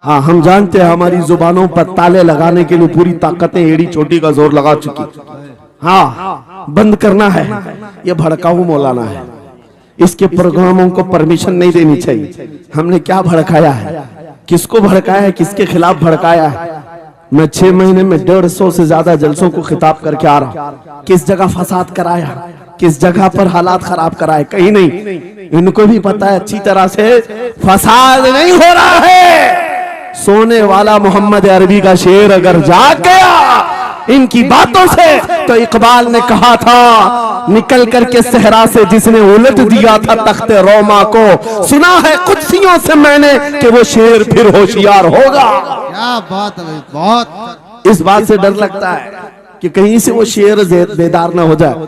हाँ, हम जानते हैं हमारी जुबानों पर ताले लगाने के लिए पूरी ताकतें एड़ी चोटी का जोर लगा चुकी। हाँ, बंद करना है। ये भड़काऊ मौलाना है, इसके प्रोग्रामों को परमिशन नहीं देनी चाहिए। हमने क्या भड़काया है, किसको भड़काया है, किसके खिलाफ भड़काया है? मैं 6 महीने में 150 से ज्यादा जलसों को खिताब करके आ रहा हूं। किस जगह फसाद कराया, किस जगह पर हालात खराब कराए, कहीं नहीं। इनको भी पता है अच्छी तरह से फसाद नहीं हो रहा है। सोने वाला मोहम्मद अरबी का शेर अगर जाग गया इनकी बातों से, तो इकबाल ने कहा था निकल करके सहरा से जिसने उलट दिया था तख्ते रोमा को, सुना है कुत्सियों से मैंने कि वो शेर फिर होशियार होगा। क्या बात है, बहुत। इस बात से डर लगता है कि कहीं से वो शेर बेदार ना हो जाए,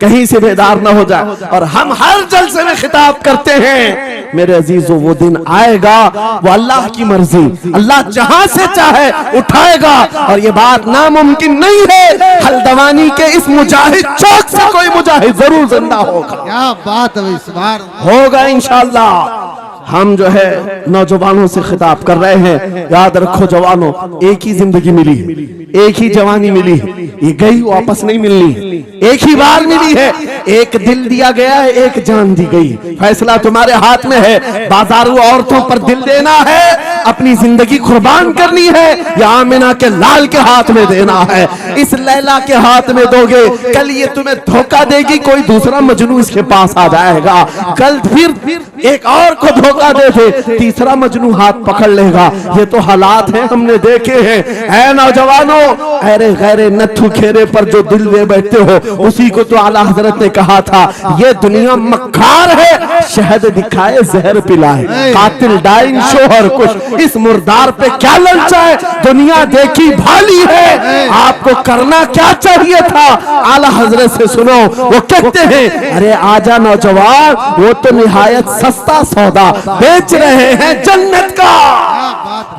कहीं से बेदार ना हो जाए। और हम हर जलसे में खिताब करते हैं मेरे अजीजों, वो दिन आएगा, वो अल्लाह की मर्जी, अल्लाह जहां से चाहे उठाएगा। और ये बात नामुमकिन नहीं है, हल्द्वानी के इस मुजाहिद चौक से कोई मुजाहिद जरूर जिंदा होगा। क्या बात है, इस बार होगा इंशाअल्लाह। हम जो है नौजवानों से खिताब कर रहे हैं, याद रखो जवानों, एक ही जिंदगी मिली है, एक ही जवानी मिली है, ये गई वापस नहीं मिलनी, एक ही बार मिली है। एक दिल दिया गया है, एक जान दी गई। फैसला तुम्हारे हाथ में है। बाजारू औरतों पर दिल देना है, अपनी जिंदगी कुर्बान करनी है, या आमिना के लाल के हाथ में देना है। इस लैला के हाथ में दोगे, कल ये तुम्हें धोखा देगी, कोई दूसरा मजनू इसके पास आ जाएगा। कल फिर एक और को धोखा दे दे, तीसरा मजनू हाथ पकड़ लेगा। ये तो हालात हैं, हमने देखे हैं। ऐ नौजवानों, अरे गैरे नथु खेरे पर जो दिल दे बैठते हो, उसी को तो आला हजरत ने कहा था, ये दुनिया मक्कार है, शहद दिखाए जहर पिलाए, कातिल डाइन शोहर कुछ, इस मुर्दार पे क्या ललचाए, दुनिया देखी भाली है, आपको करना क्या चाहिए था? आला हजरत से सुनो, वो कहते हैं, अरे आजा नौजवान, वो तो निहायत सस्ता सौदा बेच रहे हैं जन्नत का,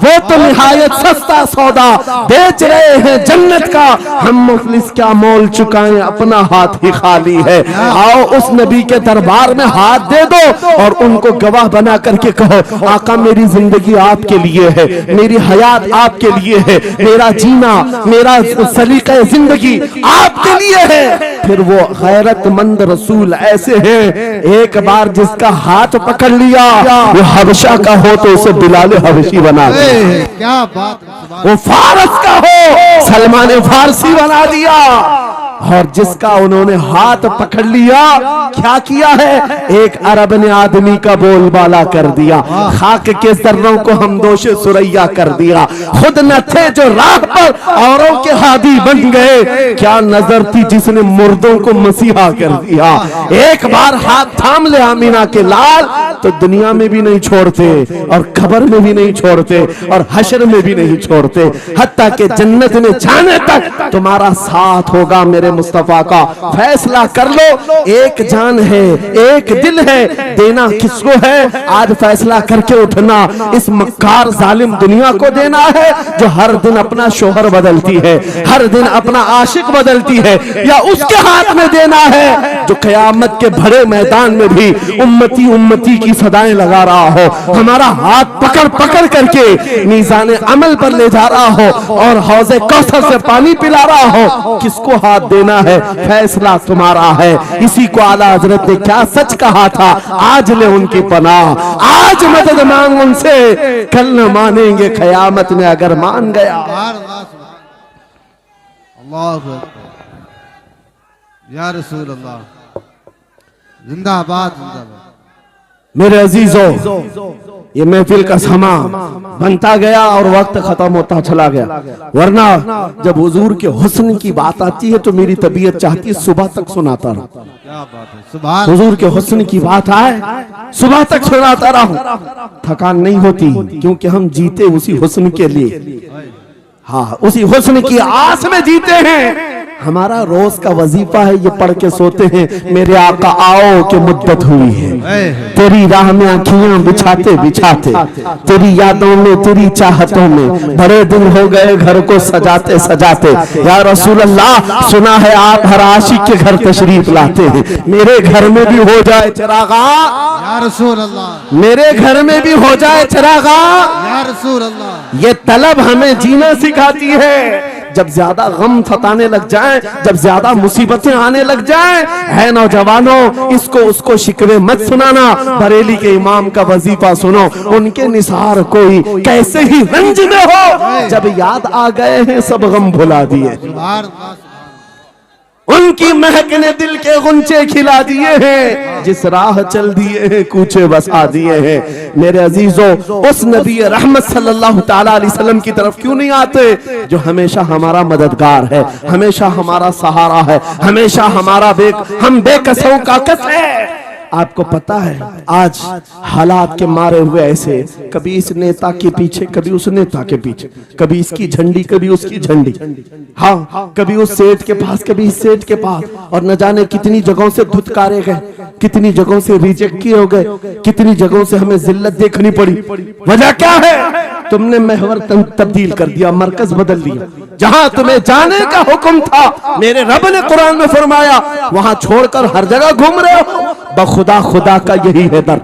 वो तो निहायत सस्ता सौदा बेच रहे हैं जन्नत का। हम मुफलिस क्या मोल चुकाएं, अपना हाथ ही खाली है। आओ उस नबी के दरबार में हाथ दे दो और उनको गवाह बना करके कहो, आका मेरी जिंदगी आपके लिए है, मेरी हयात आपके लिए है, मेरा जीना, मेरा सलीका जिंदगी आपके लिए है। फिर वो गैरतमंद रसूल ऐसे हैं, एक बार जिसका हाथ पकड़ लिया वो हबशा का हो तो उसे बिलाल हबशी बना दिया। क्या बात, वो फारस का हो, सलमान फारसी बना दिया। और जिसका उन्होंने हाथ पकड़ लिया, क्या किया है, एक अरब ने आदमी का बोलबाला कर दिया, खाक के जर्रों को हमदोशे सुरैया कर दिया। खुद न थे जो राह पर औरों के हादी बन गए, क्या नजर थी जिसने मुर्दों को मसीहा कर दिया। एक बार हाथ थाम ले आमीना के लाल, तो दुनिया में भी नहीं छोड़ते और खबर में भी नहीं छोड़ते और हशर में भी नहीं छोड़ते, हत्ता के जन्नत में जाने तक तुम्हारा साथ होगा। मेरे मुस्तफा का फैसला कर लो, एक जान है, एक दिल है, देना किसको है? आज फैसला करके उठना, इस मक्कार जालिम दुनिया को देना है जो हर दिन अपना शोहर बदलती है, हर दिन अपना आशिक बदलती है, या उसके हाथ में देना है जो कयामत के बड़े मैदान में भी उम्मती उम्मती की सदाएं लगा रहा हो, हमारा हाथ पकड़ पकड़ करके मीज़ान अमल पर ले जा रहा हो और हौज़े कौसर से पानी पिला रहा हो। किसको हाथ देना है, फैसला तुम्हारा है। इसी को आला हजरत ने क्या सच कहा था, आज ले उनकी पनाह, आज मदद मांग उनसे, कल न मानेंगे कयामत में अगर मान गया। अल्लाह या रसूल अल्लाह, जिंदाबाद जिंदाबाद। मेरे अजीजों, ये महफिल का समा बनता गया और वक्त खत्म होता चला गया, वरना जब हुजूर के हुस्न की बात आती है तो मेरी तबीयत चाहती है सुबह तक सुनाता रहूं। क्या बात है, सुभान। हुजूर के हुस्न की बात आए, सुबह तक सुनाता रहूं, थकान नहीं होती, क्योंकि हम जीते उसी हुस्न के लिए। हाँ, उसी हुस्न की आस में जीते हैं। हमारा रोज का वजीफा है, ये पढ़ के सोते हैं मेरे आका आओ कि मुद्दत हुई है, तेरी राह में आँखियां बिछाते बिछाते, तेरी यादों में तेरी चाहतों में बड़े दिन हो गए घर को सजाते सजाते। या रसूल अल्लाह, सुना है आप हर आशिक के घर तशरीफ लाते हैं, मेरे घर में भी हो जाए चिरागा, या रसूल अल्लाह, मेरे घर में भी हो जाए चिरागा। या रसूल अल्लाह। ये तलब हमें जीना सिखाती है। जब ज्यादा गम सताने लग जाए, जब ज्यादा मुसीबतें आने लग जाए, है नौजवानों, इसको उसको शिकवे मत सुनाना, बरेली के इमाम का वजीफा सुनो, उनके निसार कोई कैसे ही रंज में हो, जब याद आ गए हैं सब गम भुला दिए, सुभान अल्लाह। उनकी महक ने दिल के गुंचे खिला दिए हैं, जिस राह चल दिए हैं कूचे बसा दिए हैं। मेरे अजीजों, उस नबी रहमत सल्लल्लाहु ताला अलैहि वसल्लम की तरफ क्यों नहीं आते जो हमेशा हमारा मददगार है, हमेशा हमारा सहारा है, हमेशा हमारा हम बेकसों का कस है। आपको पता है आज हालात के मारे हुए ऐसे, कभी इस नेता के पीछे, कभी उस नेता के पीछे, कभी इसकी झंडी कभी उसकी झंडी, हाँ कभी उस सेठ के पास कभी इस सेठ के पास, और न जाने कितनी जगहों से धुतकारे गए, कितनी जगहों से रिजेक्ट किए हो गए, कितनी जगहों से हमें जिल्लत देखनी पड़ी। वजह क्या है? तुमने महवर तब्दील कर दिया, मरकज बदल दिया। जहां तुम्हें जाने का हुक्म था, मेरे रब ने कुरान में फरमाया, वहां छोड़कर हर जगह घूम रहे हो। बखुदा खुदा का यही है दर,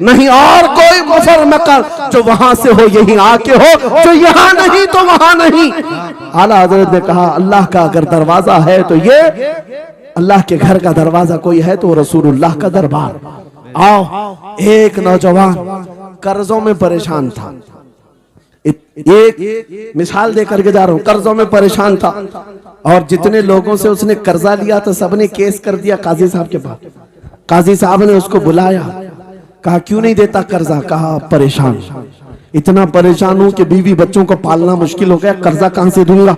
नहीं और कोई मुफर मकर, जो वहां से हो यही आके हो, जो यहाँ नहीं तो वहां नहीं। आला हजरत ने कहा अल्लाह का अगर दरवाजा है तो ये अल्लाह के घर का दरवाजा कोई है तो रसूलुल्लाह का दरबार। आओ, एक नौजवान कर्जों में परेशान था, एक मिसाल दे करके जा रहा हूं, कर्जों में परेशान था और जितने लोगों से उसने कर्जा लिया तो सबने केस कर दिया काजी साहब के पास। काजी साहब ने उसको बुलाया, कहा क्यों नहीं देता कर्जा? कहा परेशान, इतना परेशान हूं कि बीवी बच्चों को पालना मुश्किल हो गया, कर्जा कहां से दूंगा।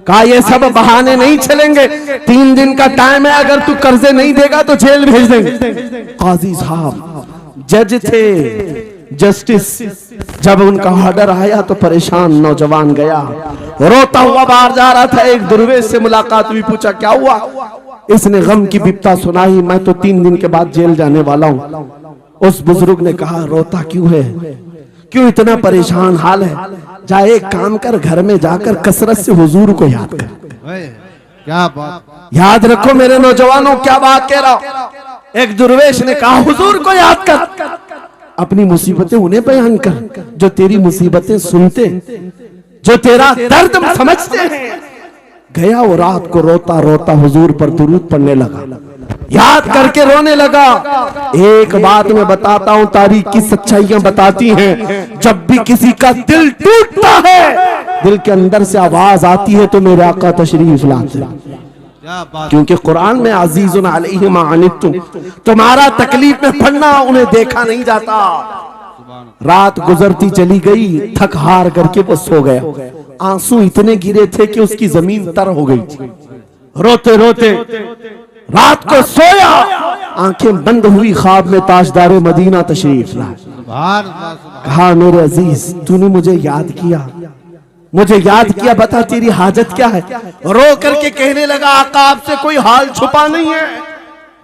कहा ये सब बहाने नहीं चलेंगे, 3 दिन का टाइम है, अगर तू कर्जे नहीं देगा तो जेल भेज देंगे। काजी साहब जज थे, जस्टिस, जब उनका ऑर्डर आया तो परेशान नौजवान गया, रोता हुआ बाहर जा रहा था। एक दुर्वेश से मुलाकात हुई, पूछा क्या हुआ? इसने गम की बिपता सुनाई, मैं तो 3 दिन के बाद जेल जाने वाला हूं। उस बुजुर्ग ने कहा रोता क्यों है, क्यों इतना परेशान हाल है? जा एक काम कर, घर में जाकर कसरत से हुजूर को याद कर। क्या बात, याद रखो मेरे नौजवानों, क्या बात कह रहा हूं। एक दुर्वेश ने कहा हुजूर को याद कर, अपनी मुसीबतें उन्हें बयान कर जो तेरी मुसीबतें सुनते, जो तेरा दर्द समझते हैं। गया वो रात को रोता रोता हुजूर पर दुरूद पढ़ने लगा, याद करके रोने लगा। एक बात मैं बताता हूं, तारीख की सच्चाइयां बताती हैं, जब भी किसी का दिल टूटता है, दिल के अंदर से आवाज आती है तो मेरे आका तशरीफ लाते हैं। क्योंकि कुरान में अजीजुन अलैहि मा अनित्तुम, तुम्हारा तकलीफ में पड़ना उन्हें देखा नहीं जाता। रात गुजरती चली गई, थक हार करके वो सो गया। आंसू इतने गिरे थे कि उसकी जमीन तर हो गई थी। रोते रोते रात को सोया, आंखें बंद हुई, ख्वाब में ताजदारे मदीना तशरीफ लाए। कहा मेरे अजीज तूने मुझे याद किया, मुझे याद किया, बता तेरी हाजत क्या है? रो करके कहने लगा आका आपसे कोई हाल छुपा नहीं है,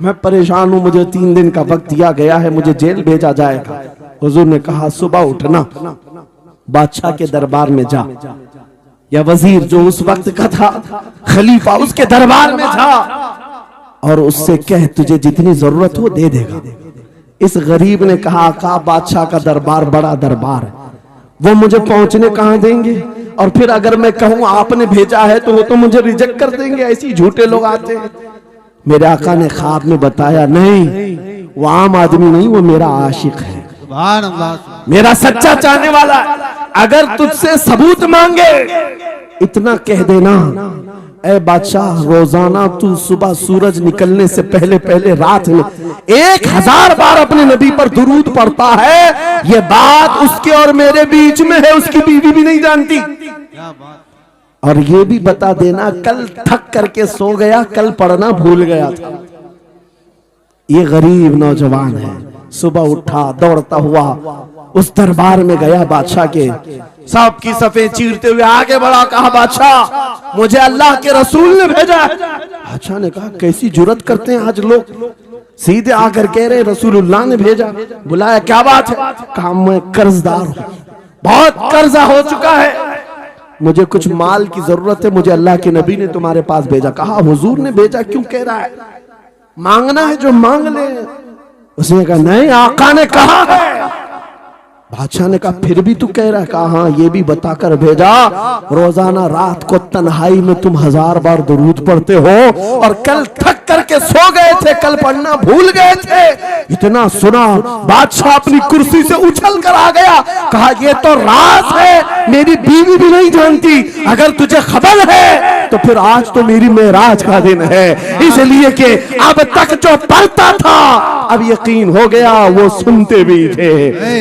मैं परेशान हूं, मुझे 3 दिन का वक्त दिया गया है, मुझे जेल भेजा जाएगा। हुजूर ने कहा सुबह उठना, बादशाह के दरबार में जा, या वजीर जो उस वक्त का था, खलीफा, उसके दरबार में जा और उससे कह तुझे जितनी जरूरत हो दे देगा। इस गरीब ने कहा आका बादशाह का दरबार बड़ा दरबार है, वो मुझे पहुंचने कहां देंगे, और फिर अगर मैं कहूं आपने भेजा है तो वो तो मुझे रिजेक्ट कर देंगे, ऐसे झूठे लोग आते हैं। मेरे आका ने ख्वाब में बताया नहीं, वो आम आदमी नहीं, वो मेरा आशिक है, मेरा सच्चा चाहने वाला है। अगर तुझसे सबूत मांगे इतना कह देना, ए बादशाह रोजाना तू सुबह सूरज निकलने से पहले पहले रात में 1000 बार अपने नबी पर दुरूद पढ़ता है, ये बात उसके और मेरे बीच में है, उसकी बीवी भी नहीं जानती। और ये भी बता देना कल थक करके सो गया, कल पढ़ना भूल गया था। ये गरीब नौजवान है, सुबह उठा दौड़ता हुआ, उस दरबार में गया बादशाह के, सबकी सफेद चीरते हुए आगे बढ़ा, कहा बादशाह मुझे अल्लाह के रसूल ने भेजा है। बादशाह ने कहा कैसी जुर्रत करते हैं आज लोग, सीधे आकर कह रहे रसूलुल्लाह ने भेजा। बुलाया, क्या बात है? कहा मैं कर्जदार हूं, बहुत कर्जा हो चुका है, मुझे कुछ माल की जरूरत है, मुझे अल्लाह के नबी ने तुम्हारे पास भेजा। कहा हुजूर ने भेजा, क्यों कह रहा है? मांगना है जो मांग ले। उसने कहा नहीं, आका ने कहा है। बादशाह ने कहा फिर भी तू कह रहा है? कहा हाँ, ये भी बताकर भेजा रोजाना रात को तन्हाई में तुम 1000 बार दुरूद पढ़ते हो, और कल थक करके सो गए थे, कल पढ़ना भूल गए थे। इतना सुना बादशाह अपनी कुर्सी से उछल कर आ गया, कहा ये तो राज है, मेरी बीवी भी नहीं जानती, अगर तुझे खबर है तो फिर आज तो मेरी मेराज का दिन है, इसलिए कि अब तक जो पढ़ता था अब यकीन हो गया, वो सुनते भी थे,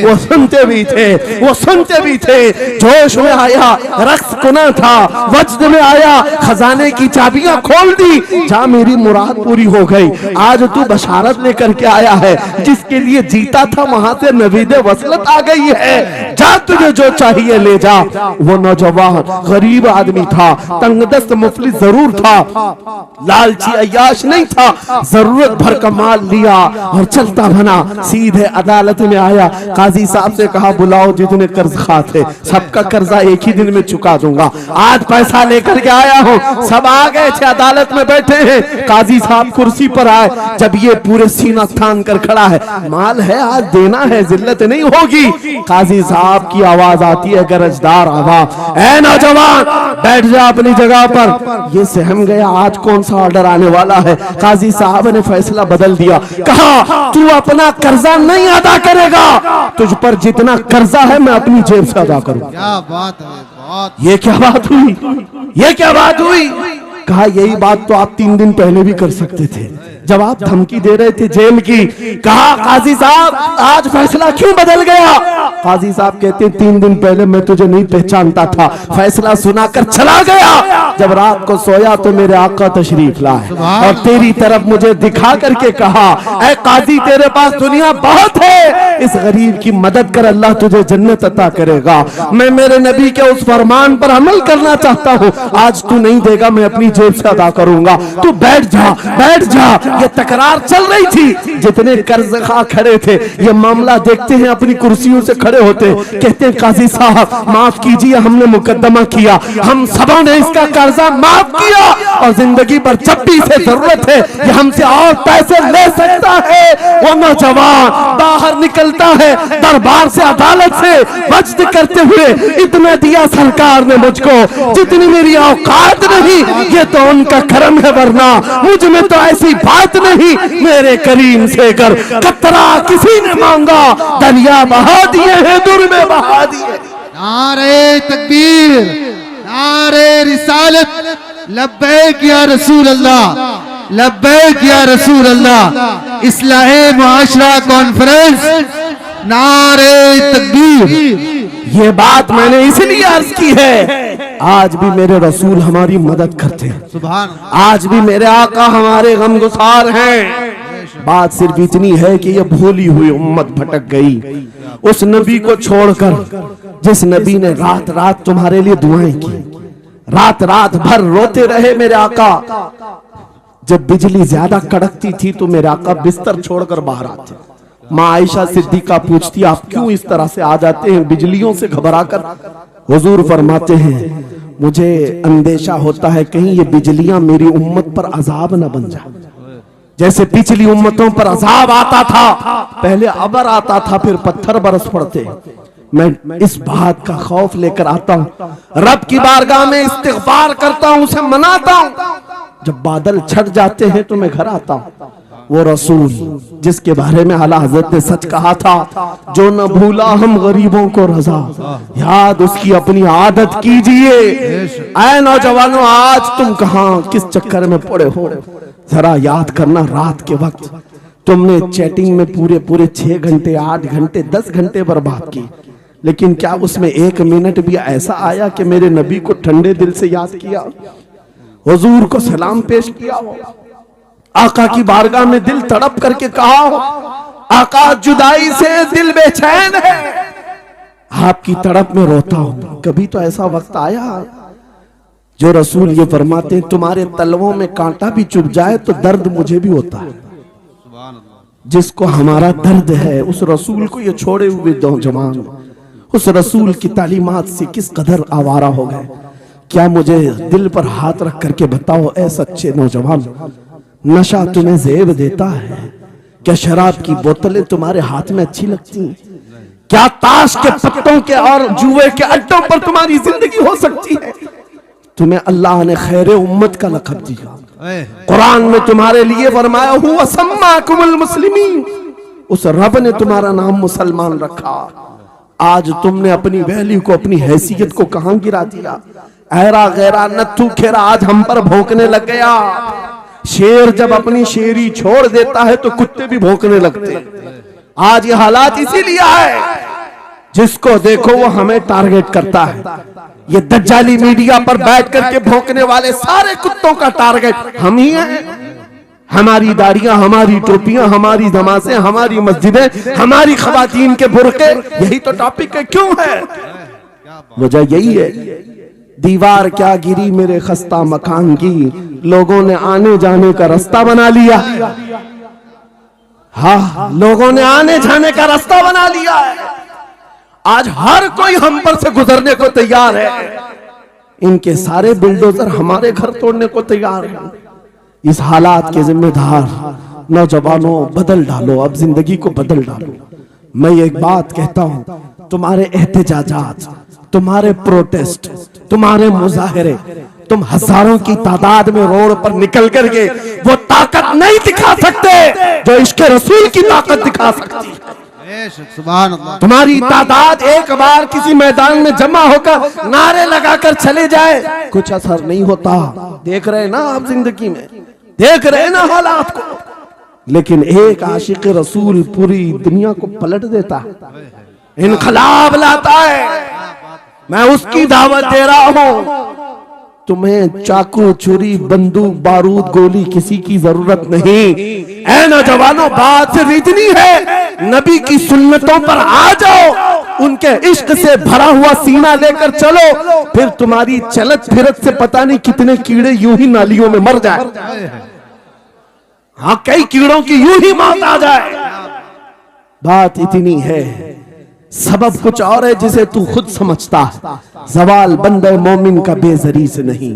वो सुनते भी थे, वो सुनते भी थे। जोश में आया, रक्स कुना था, वजद में आया, खजाने की चाबियां खोल दी, जा मेरी मुराद पूरी हो गई। आज तू बशारत लेकर के आया है, जिसके लिए जीता था वहां से नवीदे वसलत आ गई है, जा तुझे जो चाहिए ले जा। वो नौजवान गरीब आदमी था, तंगदस्त मुफलिस जरूर था, लालची अय्याश नहीं था, जरूरत भर का माल लिया और चलता बना, सीधे अदालत में आया। काजी साहब से कहा बुलाओ जितने कर्ज खा थे, सबका कर्जा एक ही दिन में चुका दूंगा, आज पैसा लेकर के आया हूँ। सब आ गए थे, अदालत में बैठे हैं, काजी साहब कुर्सी पर आए। जब ये पूरे सीना थान कर खड़ा है, माल है आज देना है, जिल्लत नहीं होगी। काजी साहब की आवाज आती है, गरजदार आवाज, ऐ नौजवान बैठ जा अपनी जगह पर। ये सहम गया, आज कौन सा ऑर्डर आने वाला है। काजी साहब ने फैसला बदल दिया, कहा तू अपना कर्जा नहीं अदा करेगा, तुझ पर जितना कर्जा है मैं अपनी जेब से अदा करूंगा। क्या बात है, बहुत। ये क्या बात हुई, ये क्या बात हुई? कहा यही बात तो आप 3 दिन पहले भी कर सकते थे, जब आप धमकी दे रहे थे जेल की। कहा काजी साहब आज फैसला क्यों बदल गया? काजी साहब कहते 3 दिन पहले मैं तुझे नहीं पहचानता था, फैसला सुनाकर चला गया, जब रात को सोया तो मेरे आका तशरीफ लाए और तेरी तरफ मुझे दिखा करके कहा, ऐ काजी तेरे पास दुनिया बहुत है, इस गरीब की मदद कर, अल्लाह तुझे जन्नत अता करेगा। मैं मेरे नबी के उस फरमान पर अमल करना चाहता हूँ, आज तू नहीं देगा मैं अपनी जेब से अदा करूंगा, तू बैठ जा, बैठ जा। ये तकरार चल रही थी, जितने कर्ज खा खड़े थे ये मामला देखते हैं, अपनी कुर्सियों से खड़े होते, कहते हैं काजी साहब माफ कीजिए, हमने मुकदमा किया, हम सबों ने इसका कर्जा माफ किया, और जिंदगी पर जब भी इसे जरूरत है ये हमसे और पैसे ले सकता है। वो नौजवान बाहर निकलता है दरबार से, अदालत से, वज्द करते हुए, इतना दिया सरकार ने मुझको जितनी मेरी औकात नहीं, ये तो उनका करम है, वरना मुझ में तो ऐसी बात नहीं, मेरे करीम से कर कतरा किसी ने मांगा, दरिया बहा दिए हैं, दुर में बहा दिए। नारे तकबीर, नारे रिसालत, लब्बैक या रसूल अल्लाह, लब्बैक या रसूल अल्लाह। इस्लाहे मुआशरा कॉन्फ्रेंस, नारे तकबीर। ये बात मैंने इसलिए अर्ज की है, आज भी मेरे रसूल हमारी मदद करते हैं, सुभान, आज भी मेरे आका हमारे गमगुसार हैं। बात सिर्फ इतनी है कि ये भूली हुई उम्मत भटक गई उस नबी को छोड़कर, जिस नबी ने रात रात तुम्हारे लिए दुआएं की, रात रात भर रोते रहे मेरे आका। जब बिजली ज्यादा कड़कती थी तो मेरे आका बिस्तर छोड़कर बाहर आते। माँ आयशा सिद्दीका पूछती आप क्यों इस तरह से आ जाते हैं बिजलियों से घबराकर? हुजूर फरमाते हैं मुझे अंदेशा होता है कहीं ये बिजलियां मेरी उम्मत पर अजाब न बन जाए, जैसे पिछली उम्मतों पर अजाब आता था, पहले अबर आता था फिर पत्थर बरस पड़ते। मैं इस बात का खौफ लेकर आता हूँ, रब की बारगाह में इस्तिग़फार करता हूँ, उसे मनाता हूँ। जब बादल छट जाते हैं तो मैं घर आता हूँ। वो रसूल जिसके बारे में आला हज़रत ने सच कहा था, जो न भूला हम गरीबों को रजा, याद उसकी अपनी आदत कीजिए। ऐ नौजवानों आज तुम कहां किस चक्कर में पड़े हो, जरा याद करना। रात के वक्त तुमने चैटिंग में पूरे पूरे 6 घंटे 8 घंटे 10 घंटे बर्बाद की, लेकिन क्या उसमें 1 मिनट भी ऐसा आया कि मेरे नबी को ठंडे दिल से याद किया, हुजूर को सलाम पेश किया हो, आका की बारगाह में दिल तड़प करके कहा हो, आका जुदाई से दिल बेचैन है, आपकी तड़प में रोता हूं। कभी तो ऐसा वक्त आया जो रसूल ये फरमाते हैं तुम्हारे तलवों में कांटा भी चुभ जाए तो दर्द मुझे भी होता है। जिसको हमारा दर्द है उस रसूल को ये छोड़े हुए नौजवान उस रसूल की तालीमात से किस कदर आवारा हो गए। क्या मुझे दिल पर हाथ रख करके बताओ ऐ सच्चे नौजवान, नशा तुम्हें ज़ेब देता है? क्या शराब की बोतलें तुम्हारे हाथ में अच्छी लगती हैं? क्या ताश के पत्तों के और जुए के अड्डों पर तुम्हारी जिंदगी हो सकती है? तुम्हें अल्लाह ने खैर उम्मत का लक़ब दिया। कुरान में तुम्हारे लिए फरमाया हुआ सम्माकुमुल मुस्लिमीन, उस रब ने तुम्हारा नाम मुसलमान रखा। आज तुमने अपनी वैल्यू को, अपनी हैसियत को कहां गिरा दिया? ऐरा गैरा नत्थू खेरा आज हम पर भौंकने लग गया। शेर जब अपनी शेरी छोड़ देता है तो कुत्ते भी भौंकने लगते हैं। आज ये हालात इसीलिए है, जिसको देखो वो हमें टारगेट करता है। ये दज्जाली मीडिया पर बैठ करके भौंकने वाले सारे कुत्तों का टारगेट हम ही हैं। हमारी दाढ़ियां, हमारी टोपियां, हमारी नमाज़ें, हमारी मस्जिदें, हमारी खवातीन के बुरके, यही तो टॉपिक है। क्यों है? वजह यही है, दीवार क्या गिरी मेरे खस्ता मकान की, लोगों ने आने जाने का रास्ता बना लिया। हाँ, लोगों ने आने जाने का रास्ता बना लिया है। आज हर कोई हम पर से गुजरने को तैयार है। इनके सारे बुलडोजर हमारे घर तोड़ने को तैयार हैं। इस हालात के जिम्मेदार नौजवानों बदल डालो, अब जिंदगी को बदल डालो। मैं एक बात कहता हूं, तुम्हारे एहतजाजात, तुम्हारे प्रोटेस्ट, तुम्हारे मुजाहरे, तुम हजारों की तादाद में रोड पर निकल करके वो ताकत नहीं दिखा सकते जो इश्क रसूल की ताकत दिखा सकती है। तुम्हारी तादाद एक बार किसी मैदान में जमा होकर नारे लगाकर चले जाए, कुछ असर नहीं होता। देख रहे ना आप जिंदगी में, देख रहे ना हालात को। लेकिन एक आशिक रसूल पूरी दुनिया को पलट देता है, इनकलाब लाता है। मैं उसकी दावत दे रहा हूं। तुम्हें चाकू, छुरी, बंदूक, बारूद, गोली किसी की जरूरत नहीं। ऐ नौजवानों, बात सिर्फ इतनी है, नबी की सुन्नतों पर आ जाओ, उनके इश्क से भरा हुआ सीना लेकर चलो, फिर तुम्हारी चलत फिरत से पता नहीं कितने कीड़े यूं ही नालियों में मर जाए। हाँ, कई कीड़ों की यूं ही मौत आ जाए। बात इतनी है, सबब कुछ और है जिसे तू खुद समझता है। सवाल बंदे मोमिन का बेजरी से नहीं,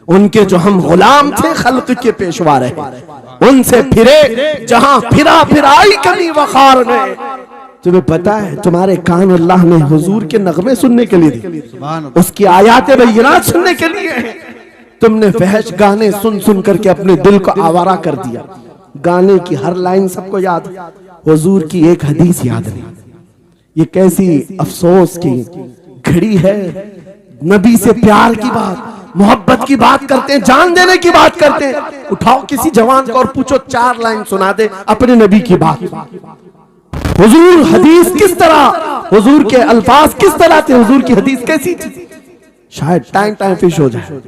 उनके जो हम गुलाम थे खल्क के पेशवा रहे, उनसे फिरे जहां फिरा फिराई कभी वखार ने। तुम्हें पता है तुम्हारे कान अल्लाह ने हुजूर के नगमे सुनने के लिए दिए, उसकी आयात बय्यिनात सुनने के लिए। तुमने फहश गाने सुन सुन करके अपने दिल को आवारा कर दिया। गाने की हर लाइन सबको याद, हुजूर की एक हदीस याद नहीं। ये कैसी अफसोस की घड़ी है। नबी से प्यार की बात, मोहब्बत की बात करते हैं, जान देने की बात करते हैं। उठाओ किसी जवान को और पूछो 4 लाइन सुना दे अपने नबी की बात। हुजूर हदीस किस तरह, हुजूर के अल्फाज किस तरह थे, हुजूर की हदीस कैसी थी, शायद टाइम फिश हो जाए।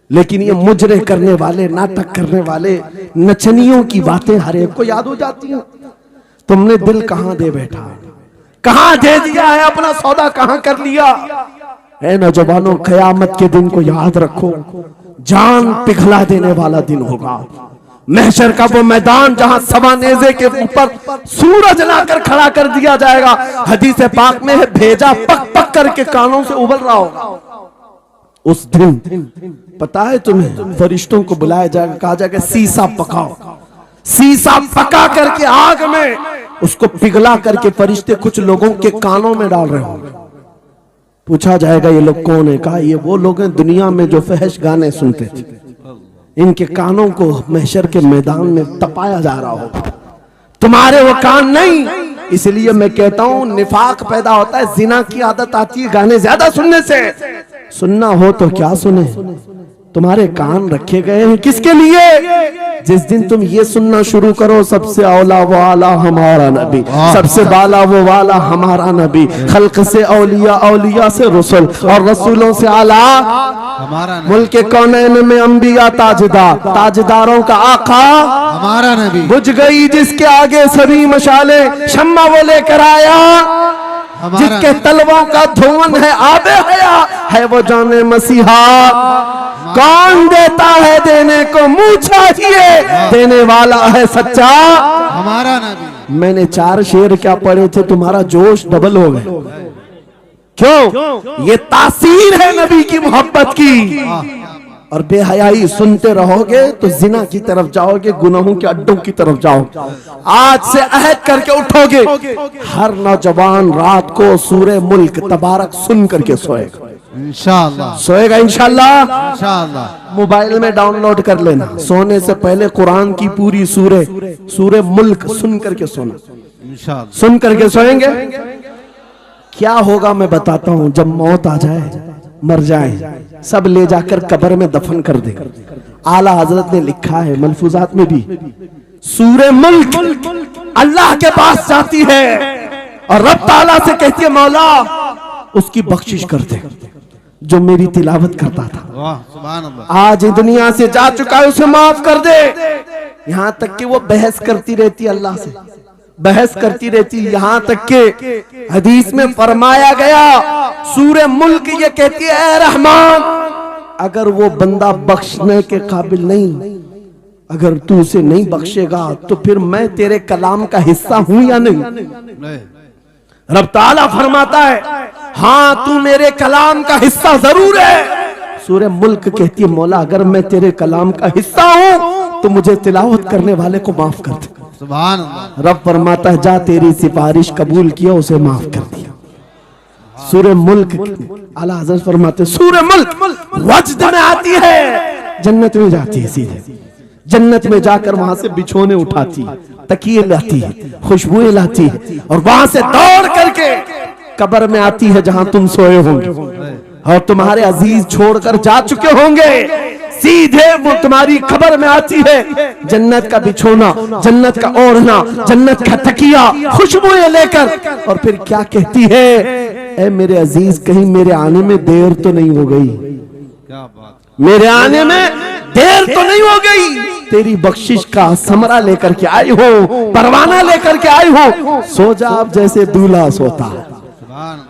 लेकिन ये मुजरे करने वाले, नाटक करने वाले, नचनियों की बातें हर एक को याद हो जाती हैं। तुमने दिल कहां दे बैठा, कहां दे दिया है, अपना सौदा कहां कर लिया है। नौजवानों, क़यामत के दिन को याद रखो, जान पिघला देने वाला दिन होगा। महशर का वो मैदान जहां सवा नेज़े के ऊपर सूरज लाकर खड़ा कर दिया जाएगा। हदीस पाक में है, भेजा पक पक करके कानों से उबल रहा होगा। उस दिन पता है तुम्हें, फरिश्तों को बुलाया जाएगा, कहा जाएगा सीसा पकाओ। सीसा पका करके आग में उसको पिघला करके फरिश्ते कुछ लोगों के कानों में डाल रहे होंगे। पूछा जाएगा ये लोग कौन है? कहा ये वो लोग हैं दुनिया में जो फहश गाने सुनते थे, इनके कानों को महशर के मैदान में तपाया जा रहा होगा। तुम्हारे वो कान नहीं। इसलिए मैं कहता हूं निफाक पैदा होता है, जिना की आदत आती है गाने ज्यादा सुनने से। सुनना हो तो क्या सुने, तुम्हारे कान रखे गए हैं किसके लिए? जिस दिन तुम ये सुनना शुरू करो, सबसे औला वो आला हमारा नबी, सबसे बाला वो वाला हमारा नबी, खल्क से औलिया, औलिया से रसूल और रसूलों से आला हमारा नबी, मुल्क कौनैन में अंबिया ताजदार, ताजदारों का आका हमारा नबी, बुझ गई जिसके आगे सभी मशाले, शम्मा वो लेकर आया जिसके तलवों का धुआं है आबे हया है वो जाने मसीहा। कौन देता है देने को मुंह चाहिए, देने वाला है सच्चा हमारा नबी। मैंने 4 शेर क्या पढ़े थे, तुम्हारा जोश डबल हो गए। क्यों? ये तासीर है नबी की मोहब्बत की। और बेहयाई सुनते रहोगे तो जिना की तरफ जाओगे, गुनाहों के अड्डों की तरफ जाओगे। आज से अहद करके उठोगे, हर नौजवान रात को सूरे मुल्क तबारक सुन करके सोएगा इंशाअल्लाह। सोएगा इंशाअल्लाह। इंशाअल्लाह मोबाइल में डाउनलोड कर लेना, सोने से पहले कुरान की पूरी सूरे मुल्क सुन करके सोना। इंशाअल्लाह सुन करके सोएंगे। क्या होगा मैं बताता हूं, जब मौत आ जाए, मर जाए, सब ले जाकर कब्र में दफन कर दे। आला हजरत ने लिखा है मलफूजात में भी, सूरे मुल्क अल्लाह के पास जाती है और रब ताला से कहती है मौला उसकी बख्शिश कर दे जो मेरी तिलावत करता था। वाह सुभान अल्लाह। आज दुनिया से जा चुका है, उसे माफ कर दे। यहां तक कि वो बहस करती रहती अल्लाह से, बहस करती रहती। यहां तक के हदीस में फरमाया गया, सूरे मुल्क ये कहती है ऐ रहमान, अगर वो बंदा बख्शने के काबिल नहीं, अगर तू उसे नहीं बख्शेगा तो फिर मैं तेरे कलाम का हिस्सा हूं या नहीं? रब ताला फरमाता है हां तू मेरे कलाम का हिस्सा जरूर है। सूरे मुल्क कहती है मौला अगर मैं तेरे कलाम का हिस्सा हूं तो मुझे तिलावत करने वाले को माफ कर दे। सुभान अल्लाह। रब फरमाता है जा तेरी सिफारिश कबूल किया, उसे माफ कर दिया। सूरे मुल्क आला हज़रत फरमाते सूरे मुल्क वज्द में आती है, जन्नत में जाती है, सीधे जन्नत में जाकर वहां से बिछोने उठाती, तकिए लाती है, खुशबुएं लाती है और वहां से दौड़ करके कब्र में आती है जहां तुम सोए होंगे और तुम्हारे अजीज छोड़कर जा चुके होंगे। सीधे वो तुम्हारी खबर में आती है, जन्नत का बिछोना, जन्नत का ओढ़ना, जन्नत का तकिया, खुशबुएं लेकर, और फिर क्या कहती है, ए मेरे अजीज कहीं मेरे आने में देर तो नहीं हो गई? क्या बात, मेरे आने में देर तो नहीं हो गई? तेरी बख्शिश का समरा लेकर के आई हो, परवाना लेकर के आई हो। सो जा आप जैसे दूल्हा सोता है,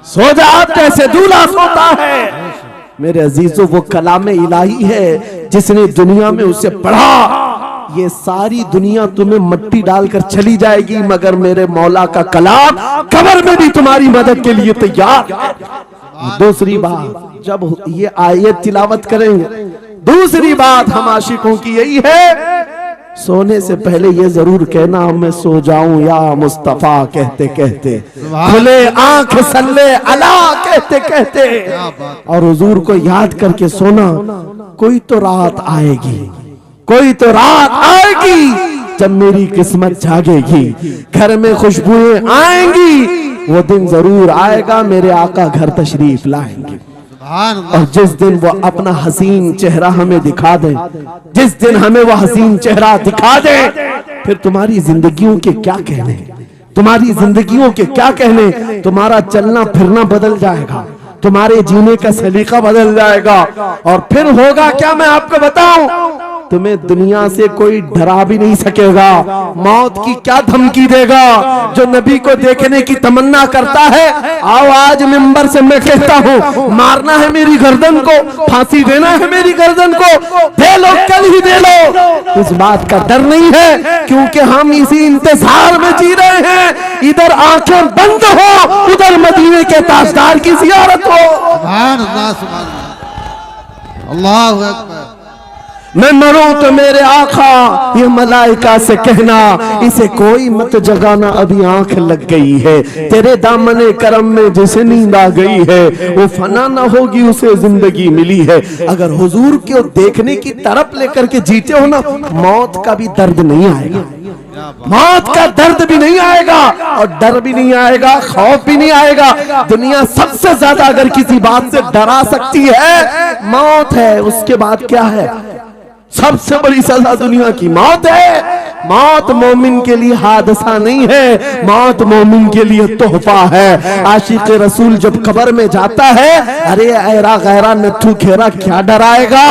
सो जा आप जैसे दूल्हा सोता है। मेरे अजीजों वो कलाम इलाही है, जिसने दुनिया में उसे पढ़ा, ये सारी दुनिया तुम्हें मट्टी डालकर चली जाएगी मगर मेरे मौला का कलाम कब्र में भी तुम्हारी मदद के लिए तैयार है। दूसरी बात, जब ये आयत तिलावत करेंगे, दूसरी बात हम आशिकों की यही है, सोने से पहले ये जरूर कहना मैं सो जाऊं या मुस्तफा कहते कहते, खुले आंख सल्ले अला कहते कहते, और हुजूर को याद करके सोना। कोई तो रात आएगी, कोई तो रात आएगी जब मेरी किस्मत जागेगी, घर में खुशबुएं आएंगी, वो दिन जरूर आएगा मेरे आका घर तशरीफ लाएंगे। और जिस दिन वो अपना हसीन चेहरा हमें दिखा दे, जिस दिन हमें वो हसीन चेहरा दिखा दे, फिर तुम्हारी जिंदगियों के क्या कहने, तुम्हारी जिंदगियों के क्या कहने, तुम्हारा चलना फिरना बदल जाएगा, तुम्हारे जीने का सलीका बदल जाएगा। और फिर होगा क्या मैं आपको बताऊं, तुम्हें दुनिया से कोई डरा भी नहीं सकेगा। मौत की क्या धमकी देगा? जो नबी को देखने की तमन्ना करता है, आओ आज मिंबर से मैं कहता हूँ, मारना है मेरी गर्दन को, फांसी देना है मेरी गर्दन को, दे लो कल ही दे लो। इस बात का डर नहीं है क्योंकि हम इसी इंतजार में जी रहे हैं, इधर आंखें बंद हो, उधर मदीने के ताजदार की जियारत हो। सुभान अल्लाह, सुभान अल्लाह, अल्लाहु अकबर। मैं मरूं तो मेरे आका ये मलाइका से कहना, इसे कोई मत जगाना अभी आंख लग गई है, तेरे दामने करम में जिसे नींद आ गई है वो फना ना होगी उसे जिंदगी मिली है। अगर हुजूर को देखने की तरफ लेकर के जीते हो ना, मौत का भी दर्द नहीं आएगा, मौत का दर्द भी नहीं आएगा और डर भी नहीं आएगा, खौफ भी नहीं आएगा। दुनिया सबसे ज्यादा अगर किसी बात से डरा सकती है, मौत है। उसके बाद क्या है? सबसे बड़ी सजा दुनिया की मौत है। मौत मोमिन के लिए हादसा नहीं है, मौत मोमिन के लिए तोहफा है। आशिक रसूल जब कब्र में जाता है, अरे ऐरा गैरा नथु खेरा क्या डराएगा?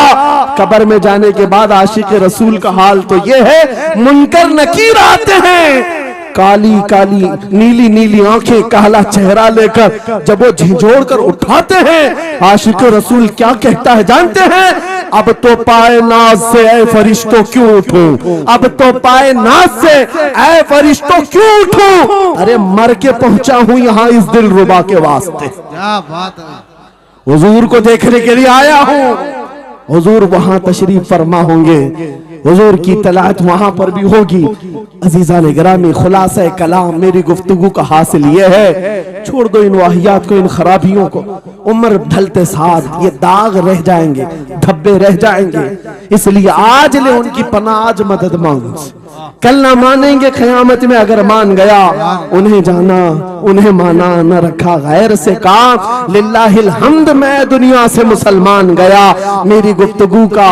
कब्र में जाने के बाद आशिक रसूल का हाल तो ये है, मुनकर नकीर आते हैं, काली काली नीली नीली आंखें, काला चेहरा लेकर जब वो झिझोड़ कर उठाते हैं, आशिक रसूल क्या कहता है जानते हैं? अब तो पाए नाज से ऐ फरिश्तों क्यों उठूं, अब तो पाए नाज से ऐ फरिश्तों क्यों उठूं। अरे मर के पहुंचा हूं यहाँ इस दिलरुबा के वास्ते, क्या बात है। हुजूर को देखने के लिए आया हूं। हुजूर वहां तशरीफ फरमा होंगे, हुजूर की तलात वहां पर भी होगी। अजीजान गिरामी, खुलासा कलाम मेरी गुफ्तगू का हासिल ये है, छोड़ दो इन वाहियात को, इन खराबियों को। उम्र ढलते साथ ये दाग रह जाएंगे, धब्बे रह जाएंगे, इसलिए आज ले उनकी पनाह, आज मदद मांग। कल ना मानेंगे क़यामत में, अगर मान गया उन्हें जाना उन्हें माना, न रखा गैर से काम। लिल्लाहिल हम्द, मैं दुनिया से मुसलमान गया। मेरी गुफ्तगू का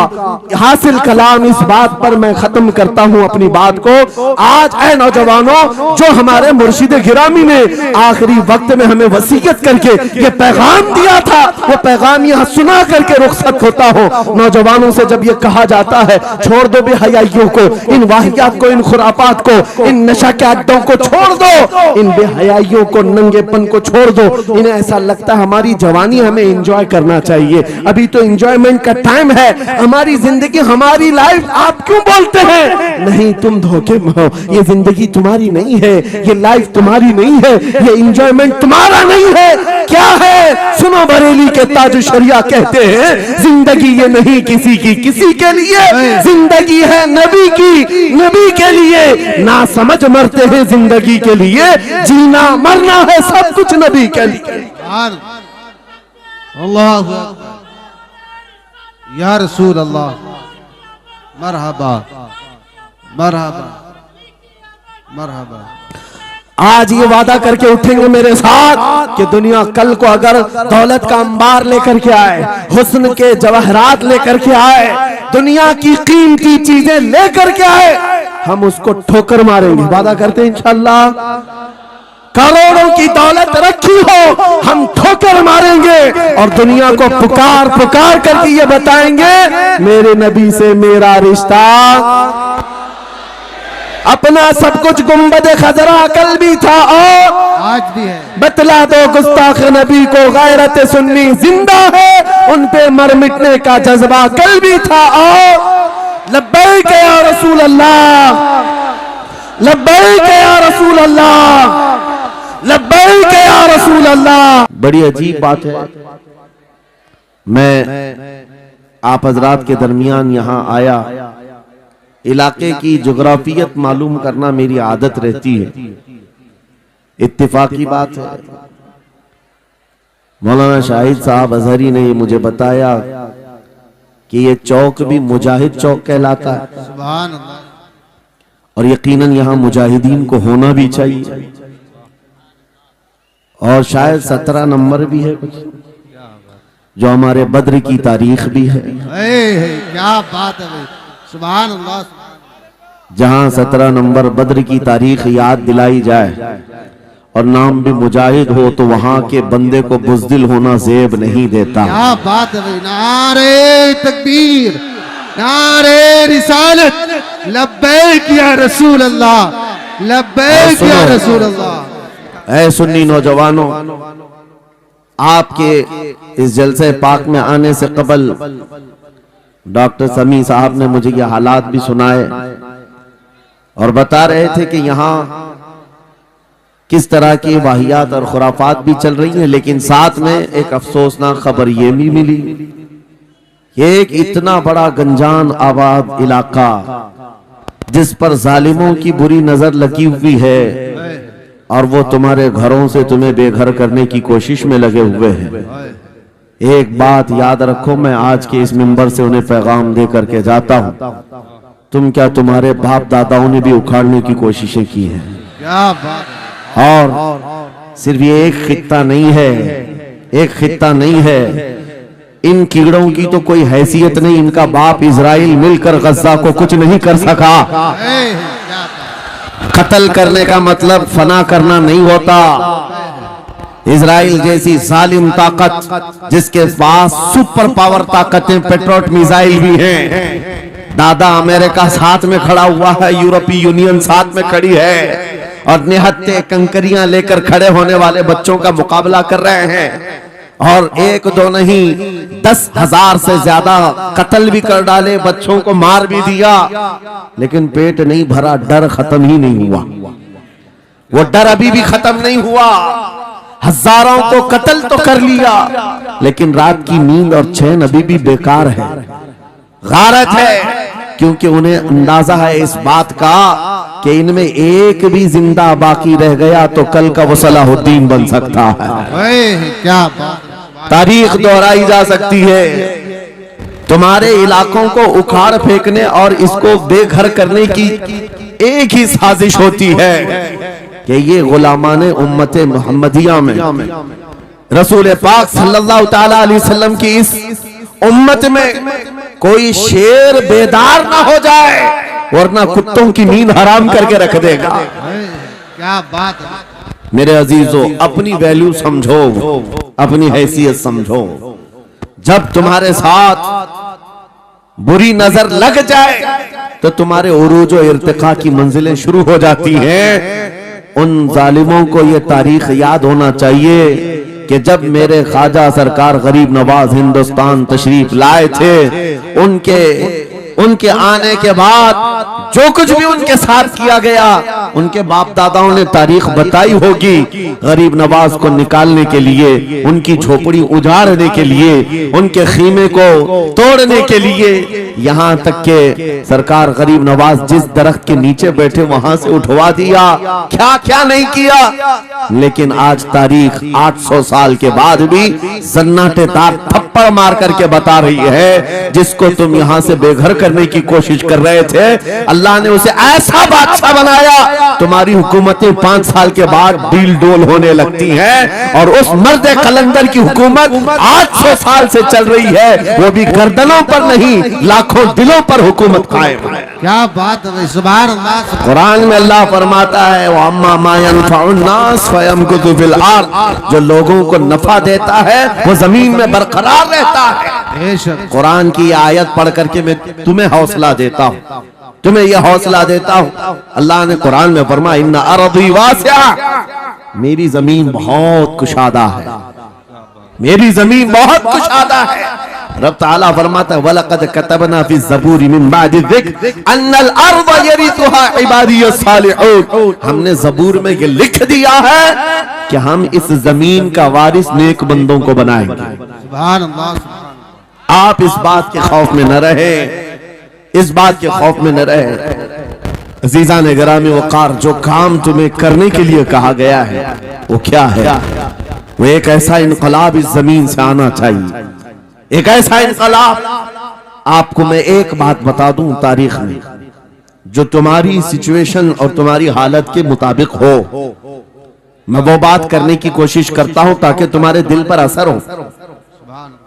हासिल कलाम इस बात पर मैं खत्म करता हूँ अपनी बात को। आज ऐ नौजवानों, जो हमारे मुर्शिद गिरामी ने आखिरी वक्त में हमें वसीयत करके ये पैगाम दिया था, वो पैगाम यहाँ सुना करके रुखसत होता हो। नौजवानों से जब ये कहा जाता है छोड़ दो बेहयाइयों को, इन वाहियात को, इन खुरापात को, इन नशा के अड्डों को छोड़ दो, इन बेहयाइयों को, नंगेपन को छोड़ दो। इन्हें ऐसा लगता है हमारी जवानी हमें एंजॉय करना चाहिए, अभी तो एंजॉयमेंट का टाइम है, हमारी जिंदगी हमारी लाइफ। आप क्यों बोलते हैं? नहीं, तुम धोखे में हो, ये जिंदगी तुम्हारी नहीं है, ये लाइफ तुम्हारी नहीं है, ये एंजॉयमेंट तुम्हारा नहीं है। क्या है? सुनो, बरेली के ताज शरिया कहते हैं जिंदगी ये नहीं किसी की किसी के लिए, जिंदगी है नबी की नबी के लिए। ना समझ मरते हैं जिंदगी के लिए, जीना मरना है सब कुछ नबी के लिए। अल्लाह या रसूल अल्लाह, मरहबा मरहबा मरहबा। आज ये वादा करके उठेंगे मेरे साथ कि दुनिया कल को अगर दौलत का अंबार लेकर के आए, हुस्न के जवाहरात लेकर के आए, दुनिया की कीमती चीजें लेकर के आए, हम उसको ठोकर मारेंगे। वादा करते हैं इंशाअल्लाह। करोड़ों की दौलत रखी हो, हम ठोकर मारेंगे और दुनिया को पुकार पुकार करके ये बताएंगे मेरे नबी से मेरा रिश्ता। अपना सब कुछ गुंबद खजरा कल भी था और आज भी है। बतला दो गुस्ताख नबी को गैरत सुन्नी जिंदा है, उन पे मर मिटने का जज्बा कल भी था और लब्बैक या रसूल अल्लाह, लब्बैक या रसूल अल्लाह, लब्बैक या रसूल अल्लाह। बड़ी अजीब बात है, मैं आप हजरात के दरमियान यहाँ आया, इलाके की जोग्राफियत मालूम करना मेरी आदत रहती है। इत्तेफाकी बात है, मौलाना शाहिद साहब अजहरी ने मुझे बताया कि ये चौक भी मुजाहिद चौक कहलाता है, सुभान अल्लाह। और यकीनन यहाँ मुजाहिदीन को होना भी चाहिए, और शायद 17 नंबर भी है कुछ, जो हमारे बद्र की तारीख भी है। क्या बात है भाई, सुभान अल्लाह। जहां 17 नंबर बद्र की तारीख याद दिलाई जाए और नाम भी मुजाहिद हो, तो वहां के बंदे को बुज़दिल होना ज़ेब नहीं देता। क्या बात है भाई, नारे तकबीर, नारे रिसालत, लब्बैक या रसूल अल्लाह, लब्बैक या रसूल अल्लाह। ऐ सुन्नी नौजवानों, आपके इस जलसे पाक में आने से कबल डॉक्टर समी साहब ने मुझे ये हालात भी सुनाए और बता रहे थे कि यहाँ किस तरह की वाहियात और खुराफात भी चल रही हैं, लेकिन साथ में एक अफसोसनाक खबर ये भी मिली कि एक इतना बड़ा गंजान आबाद इलाका जिस पर जालिमों की बुरी नजर लगी हुई है और वो तुम्हारे घरों से तुम्हें बेघर करने की कोशिश में लगे हुए हैं। एक बात याद रखो, मैं आज के इस मिंबर से उन्हें पैगाम दे करके जाता हूं, तुम क्या तुम्हारे बाप दादाओं ने भी उखाड़ने की कोशिशें की हैं। क्या बात है। और सिर्फ ये एक खित्ता नहीं है, एक खित्ता नहीं है, इन कीड़ों की तो कोई हैसियत नहीं। इनका बाप इजराइल मिलकर गज्जा को कुछ नहीं कर सका। कत्ल करने का मतलब फना करना नहीं होता। इजराइल जैसी जालिम ताकत जिसके पास सुपर पावर ताकतें, पेट्रोट मिसाइल भी हैं, दादा अमेरिका साथ में खड़ा हुआ है, यूरोपीय यूनियन साथ में खड़ी है, और निहत्ते कंकरियां लेकर खड़े होने वाले बच्चों का मुकाबला कर रहे हैं, और एक दो नहीं 10,000 से ज्यादा कत्ल भी कर डाले, बच्चों को मार भी दिया, लेकिन पेट नहीं भरा, डर खत्म ही नहीं हुआ। वो डर अभी भी खत्म नहीं हुआ। हजारों को कत्ल तो कर लिया, लेकिन रात की नींद और चैन अभी भी बेकार है, गारत है, क्योंकि उन्हें अंदाजा है इस बात का कि इनमें एक भी जिंदा बाकी रह गया तो कल का वो सलाहुद्दीन बन सकता है। क्या बात, तारीख दोहराई जा सकती है। तुम्हारे इलाकों को उखाड़ फेंकने और इसको बेघर करने की एक ही साजिश होती है कि ये गुलामान उम्मत मोहम्मदिया में रसूल पाक सल्लल्लाहु ताला अलैहि वसल्लम की इस उम्मत में कोई शेर बेदार ना हो जाए, वरना कुत्तों की नींद हराम करके रख देगा। क्या बात। मेरे अजीजों, अपनी वैल्यू समझो, अपनी हैसियत समझो। जब तुम्हारे साथ बुरी नजर लग जाए तो तुम्हारे उरूज और इर्तिका की मंजिलें शुरू हो जाती हैं। उन जालिमों को ये तारीख याद होना चाहिए कि जब मेरे ख्वाजा सरकार गरीब नवाज हिंदुस्तान तशरीफ लाए थे, उनके आने के बाद जो कुछ भी उनके साथ किया गया, उनके बाप दादाओं ने तारीख बताई होगी। गरीब नवाज को निकालने के लिए, उनकी झोपड़ी उजाड़ने के लिए, उनके खीमे को तोड़ने के लिए, यहाँ तक के सरकार गरीब नवाज जिस दरख्त के नीचे बैठे वहां से उठवा दिया, क्या क्या नहीं किया। लेकिन आज तारीख 800 साल के बाद भी सन्नाटेदार थप्पड़ मार करके बता रही है, जिसको तुम यहाँ से बेघर करने की कोशिश कर रहे थे, अल्लाह ने उसे ऐसा बादशाह बनाया। तुम्हारी हुकूमतें 5 साल के बाद डील डोल होने लगती हैं, और उस मर्द कलंदर की हुकूमत 800 साल से चल रही है, वो भी गर्दनों पर नहीं, लाखों दिलों पर हुकूमत कायम है। क्या बात है, सुभान अल्लाह। कुरान में अल्लाह फरमाता है, वो अम्मा मा यनफउन्नास फयमकुतु फिल अर्द, जो लोगों को नफा देता है वो जमीन में बरकरार रहता है। कुरान की आयत पढ़ करके मैं तुम्हें हौसला देता हूँ, तुम्हें यह हौसला देता हूँ। अल्लाह ने कुरान में फरमाया, इन्ना अर्दी वासिआ, मेरी जमीन बहुत कुशादा है, मेरी जमीन बहुत कुशादा है। रब ताला फरमाता है, वलक़द कतबना फी ज़बूर मिन बादि ज़िक्र अन्नल अर्द यरिथुहा इबादियस सालिहून, हमने ज़बूर में ये लिख दिया है कि हम इस जमीन का वारिस नेक बंदों को बनाएंगे। सुभान अल्लाह। आप इस बात के खौफ में न रहे, इस बात के खौफ में न रहे। अजीजा ने गिरामी वक़ार, जो काम तुम्हें करने के लिए कहा गया है वो क्या है? वो एक ऐसा इनकलाब इस जमीन से आना चाहिए, एक ऐसा इनकलाब। आपको मैं एक बात बता दूं, तारीख में जो तुम्हारी सिचुएशन और तुम्हारी हालत के मुताबिक हो, मैं वो बात करने की कोशिश करता हूं ताकि तुम्हारे दिल पर असर हो।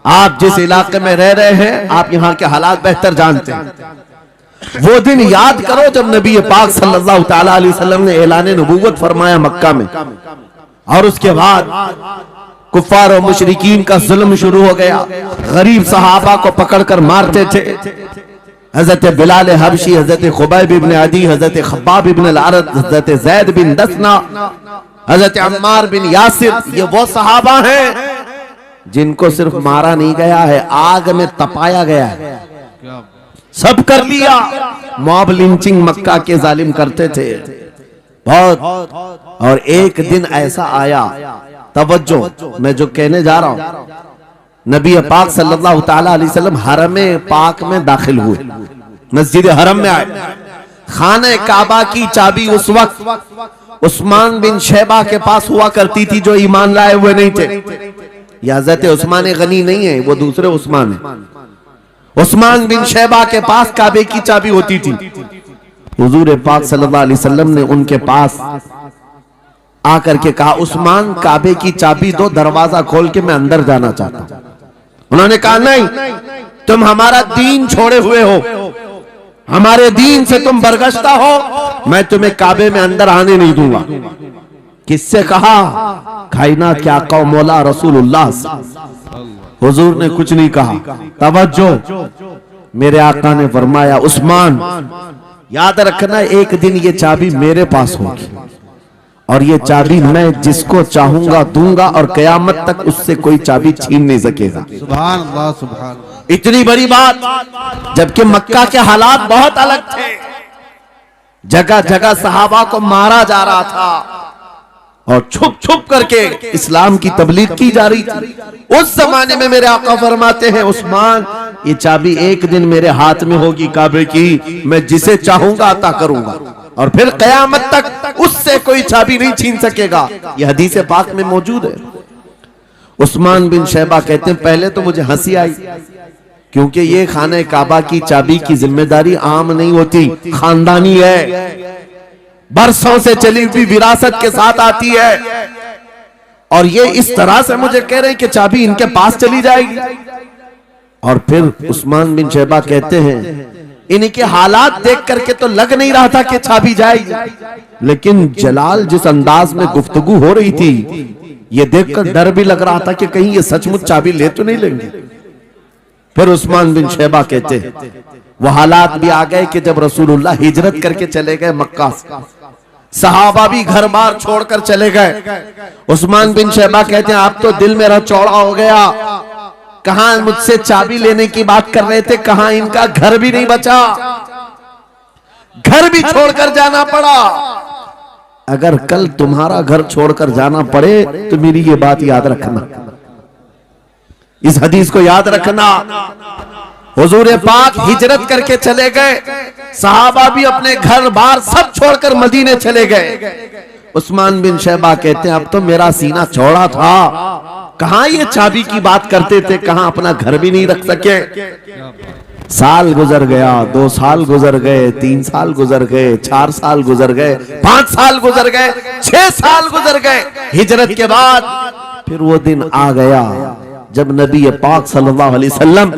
आप जिस इलाके में रह रहे हैं, आप यहाँ के हालात बेहतर जानते हैं। वो दिन याद करो जब नबी पाक सल्लल्लाहु ताला अलैहि वसल्लम ने ऐलान नबूवत फरमाया मक्का में, और उसके बाद कुफ्फार और मुशरिकीन का जुल्म शुरू हो गया। गरीब सहाबा को पकड़कर मारते थे। हजरत बिलाल हबशी, हजरत खुबैब इब्न अदी, हजरत खब्बाब इब्न अल-अरद, हजरत जैद बिन दसना, हजरत अम्मार बिन यासिर, ये वो सहाबा हैं जिनको सिर्फ मारा नहीं गया है, आग में तपाया गया है। सब कर लिया। मॉब लिंचिंग मक्का के जालिम करते थे बहुत। और एक दिन ऐसा आया, तवज्जो, मैं जो कहने जा रहा हूं, नबी पाक सल्लल्लाहु ताला अलैहि वसल्लम हरम पाक में दाखिल हुए, मस्जिद हरम में आए। खाने काबा की चाबी उस वक्त उस्मान बिन शैबा के पास हुआ करती थी, जो ईमान लाए हुए नहीं थे। यह हज़रत उस्मान गनी नहीं है, वो दूसरे उस्मान है। उस्मान बिन शैबा के पास काबे की चाबी होती थी। हुजूर पाक सल्लल्लाहु अलैहि वसल्लम ने उनके पास आकर के कहा, उस्मान काबे की चाबी दो, दरवाजा खोल के मैं अंदर जाना चाहता हूं। उन्होंने कहा, नहीं, तुम हमारा दीन छोड़े हुए हो, हमारे दीन से तुम बरगश्ता हो, मैं तुम्हें काबे में अंदर आने नहीं दूंगा। किससे कहा? कायनात के आका मौला रसूलुल्लाह। हुजूर ने कुछ नहीं कहा। तवज्जो, मेरे आका ने फरमाया, उस्मान याद रखना, एक दिन ये चाबी मेरे पास होगी, और ये चाबी मैं जिसको चाहूंगा दूंगा और कयामत तक उससे कोई चाबी छीन नहीं सकेगा। सुभान अल्लाह, सुभान अल्लाह। इतनी बड़ी बात, जबकि मक्का के हालात बहुत अलग थे। जगह जगह सहाबा को मारा जा रहा था और छुप छुप करके इस्लाम की तबलीग की जा रही थी। उस जमाने में मेरे आका फरमाते हैं, उस्मान ये चाबी एक दिन मेरे हाथ में होगी काबे की, मैं जिसे चाहूंगा अता करूंगा और फिर कयामत तक उससे कोई चाबी नहीं छीन सकेगा। यह हदीस पाक में मौजूद है। उस्मान बिन शैबा कहते हैं, पहले तो मुझे हंसी आई, क्योंकि ये खाने काबा की चाबी की जिम्मेदारी आम नहीं होती, खानदानी है, बरसों से चली हुई विरासत के साथ आती है। और ये इस तरह से मुझे कह रहे हैं कि चाबी इनके पास चली जाएगी। और फिर उस्मान बिन शैबा कहते हैं, इनके हालात देख करके तो लग नहीं रहा था कि चाबी जाएगी, लेकिन जलाल जिस अंदाज में गुफ्तगू हो रही थी, ये देखकर डर भी लग रहा था कि कहीं ये सचमुच चाबी ले तो नहीं लेंगे। फिर उस्मान बिन शैबा कहते हैं, वो हालात भी आ गए कि जब रसूलुल्लाह हिजरत करके चले गए मक्का से, सहाबा भी घर बार छोड़कर चले गए। उस्मान बिन शैबा कहते हैं, अब तो दिल मेरा चौड़ा हो गया, कहां मुझसे चाबी लेने की बात कर रहे थे, कहां इनका घर भी नहीं बचा, घर भी छोड़कर जाना पड़ा। अगर कल तुम्हारा घर छोड़कर जाना पड़े तो मेरी ये बात याद रखना, इस हदीस को याद रखना। हुजूर पाक हिजरत करके चले गए, सहाबा भी अपने घर बार सब छोड़कर मदीने चले गए। उस्मान बिन शैबा कहते हैं, अब तो मेरा सीना चौड़ा था, कहां ये चाबी की बात करते थे, कहां अपना घर भी नहीं रख सके। साल गुजर गया, 2 साल गुजर गए, 3 साल गुजर गए, 4 साल गुजर गए, 5 साल गुजर गए, 6 साल गुजर गए। हिजरत के बाद फिर वो दिन आ गया जब नबी पाक सल्लल्लाहु अलैहि वसल्लम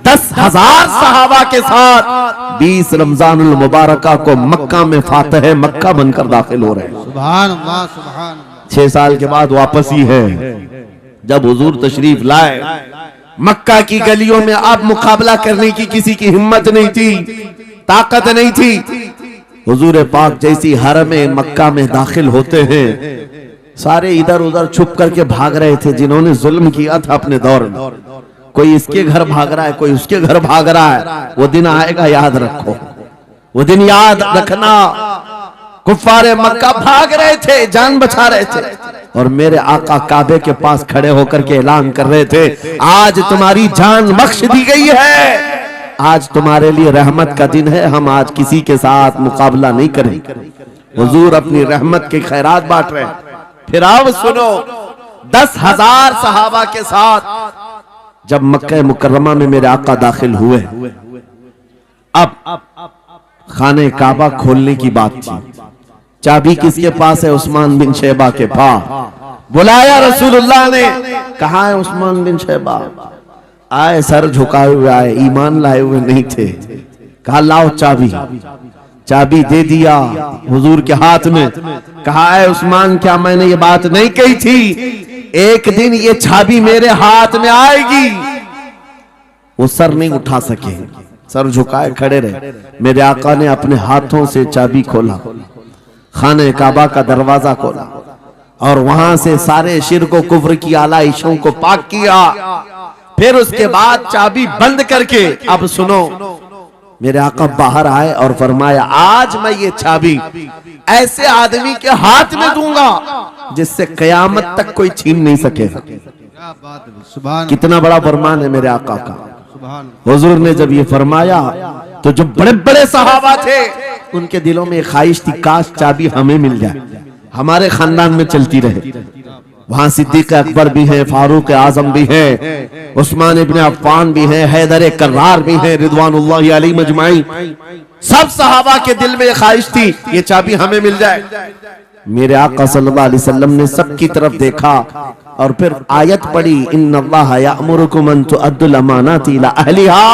10,000 सहाबा के साथ 20 रमजानुल मुबारका को मक्का में फातह मक्का बनकर दाखिल हो रहे हैं। सुभान अल्लाह, सुभान अल्लाह। 6 साल के बाद वापस ही है, जब हुजूर तशरीफ लाए, मक्का की गलियों में अब मुकाबला करने की किसी की हिम्मत नहीं थी, ताकत नहीं थी। हुजूर पाक जैसी हरम मक्का में दाखिल होते हैं, सारे इधर उधर छुप करके भाग रहे थे जिन्होंने जुल्म किया था अपने दौर में। कोई इसके घर भाग रहा है, कोई उसके घर भाग रहा है। वो दिन आएगा, याद रखो, वो दिन याद रखना। कुफ्फारे मक्का भाग रहे थे, जान बचा रहे थे, और मेरे आका काबे के पास खड़े होकर के ऐलान कर रहे थे, आज तुम्हारी जान बख्श दी गई है, आज तुम्हारे लिए रहमत का दिन है, हम आज किसी के साथ मुकाबला नहीं करेंगे। हुजूर अपनी रहमत के खैरात बांट रहे हैं। फिर अब सुनो, 10,000 सहाबा के साथ जब मक्का मुकर्रमा में मेरे आका दाखिल हुए, अब खाने काबा खोलने की बात थी। चाबी किसके पास है? उस्मान बिन शैबा के पास। बुलाया रसूलुल्लाह ने, कहा है उस्मान बिन शैबा? आए, सर झुकाए हुए आए, ईमान लाए हुए नहीं थे। कहा लाओ चाबी। चाबी दे दिया हुजूर के हाथ में। कहा है उस्मान, क्या मैंने ये बात नहीं कही थी, एक दिन ये चाबी मेरे हाथ में आएगी? वो सर नहीं उठा सके, सर झुकाए खड़े रहे। मेरे आका ने अपने हाथों से चाबी खोला, खाने काबा का दरवाजा खोला, और वहां से सारे शिर्क व कुफ्र की आलाइशों को पाक किया। फिर उसके बाद चाबी बंद करके, अब सुनो, मेरे आका बाहर आए और फरमाया, आज मैं ये चाबी ऐसे आदमी के हाथ में दूंगा जिससे कयामत तक कोई छीन नहीं सकेगा। कितना बड़ा फरमान है मेरे आका का। हुजूर ने जब ये फरमाया तो जो बड़े बड़े सहाबा थे उनके दिलों में ख्वाहिश थी, काश चाबी हमें मिल जाए, हमारे खानदान में चलती रहे। वहां सिद्दीक अकबर भी हैं, फारूक आजम भी हैं, उस्मान इब्ने अफ्फान भी हैं, हैदर कर्रार भी हैं, रिदवानुल्लाहि अलैहि मजमाइन। सब सहाबा के दिल में ख्वाहिश थी ये चाबी हमें मिल जाए। मेरे आका सल्लल्लाहु अलैहि वसल्लम ने सबकी तरफ देखा और फिर आयत पढ़ी, इन्नल्लाह यअमुरुकुम अन तुअद्दुल अमानाति इला अहलिहा,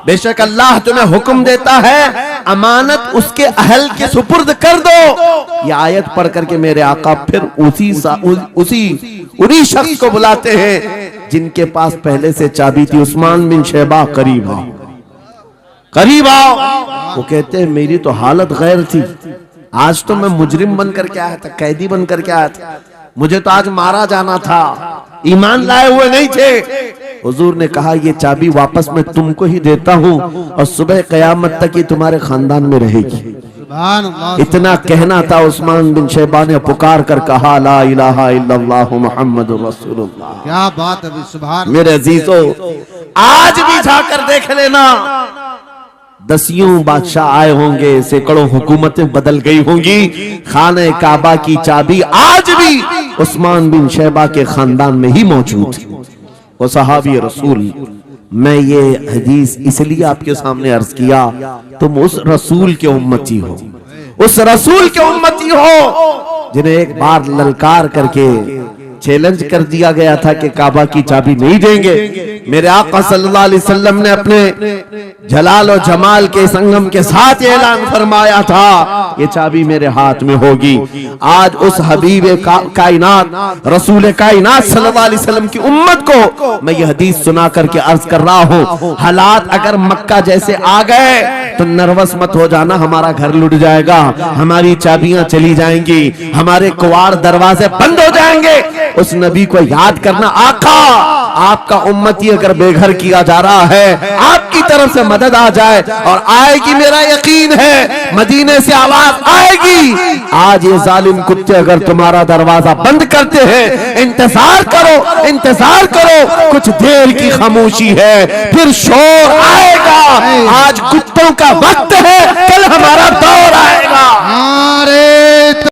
बेशक अल्लाह तुम्हें हुक्म देता है अमानत उसके अहल के सुपुर्द कर दो। ये आयत पढ़ करके मेरे आका फिर उन्हीं शख्स को बुलाते हैं जिनके पास पहले से चाबी थी। उस्मान बिन शैबा, करीब आओ, करीब आओ। वो कहते हैं मेरी तो हालत गैर थी, आज तो मैं मुजरिम बन करके आया था, कैदी बन करके आया था, मुझे तो आज मारा जाना था, ईमान लाए हुए नहीं थे। हुजूर ने कहा ये चाबी वापस मैं तुमको ही देता हूँ और सुबह क़यामत तक ये तुम्हारे खानदान में रहेगी। सुभान अल्लाह। इतना कहना था, उस्मान बिन शैबा ने पुकार कर कहा ला इलाहा इल्लल्लाह मुहम्मदुर रसूलुल्लाह। क्या बात है, सुभान। मेरे अजीजों, आज भी जाकर देख लेना, दसियों बादशाह आए होंगे, सैकड़ों हुकूमतें बदल गई होंगी, खाने काबा की चाबी आज भी उस्मान बिन शैबा के खानदान में ही मौजूद है। वो सहाबी रसूल। मैं ये हदीस इसलिए आपके सामने अर्ज किया, तुम उस रसूल के उम्मती हो, उस रसूल के उम्मती हो जिन्हें एक बार ललकार करके चैलेंज कर दिया गया था कि काबा की चाबी नहीं देंगे। मेरे आका सल्लल्लाहु अलैहि वसल्लम ने अपने जलाल और जमाल के संगम के साथ ऐलान फरमाया था, ये चाबी मेरे हाथ में होगी। आज उस हबीब कायनात रसूल कायनात सल्लल्लाहु अलैहि वसल्लम की उम्मत को मैं ये हदीस सुना करके अर्ज कर रहा हूँ, हालात अगर मक्का जैसे आ गए तो नर्वस मत हो जाना, हमारा घर लुट जाएगा, हमारी चाबियां चली जाएंगी, हमारे कुवाड़ दरवाजे बंद हो जाएंगे। उस नबी को याद करना, आका आपका उम्मती अगर बेघर किया जा रहा है, आपकी तरफ से मदद आ जाए और आएगी, मेरा यकीन है मदीने से आवाज आएगी। आज ये जालिम कुत्ते अगर तुम्हारा दरवाजा बंद करते हैं, इंतजार करो, इंतजार करो, कुछ देर की खामोशी है, फिर शोर आएगा। आज कुत्तों का वक्त है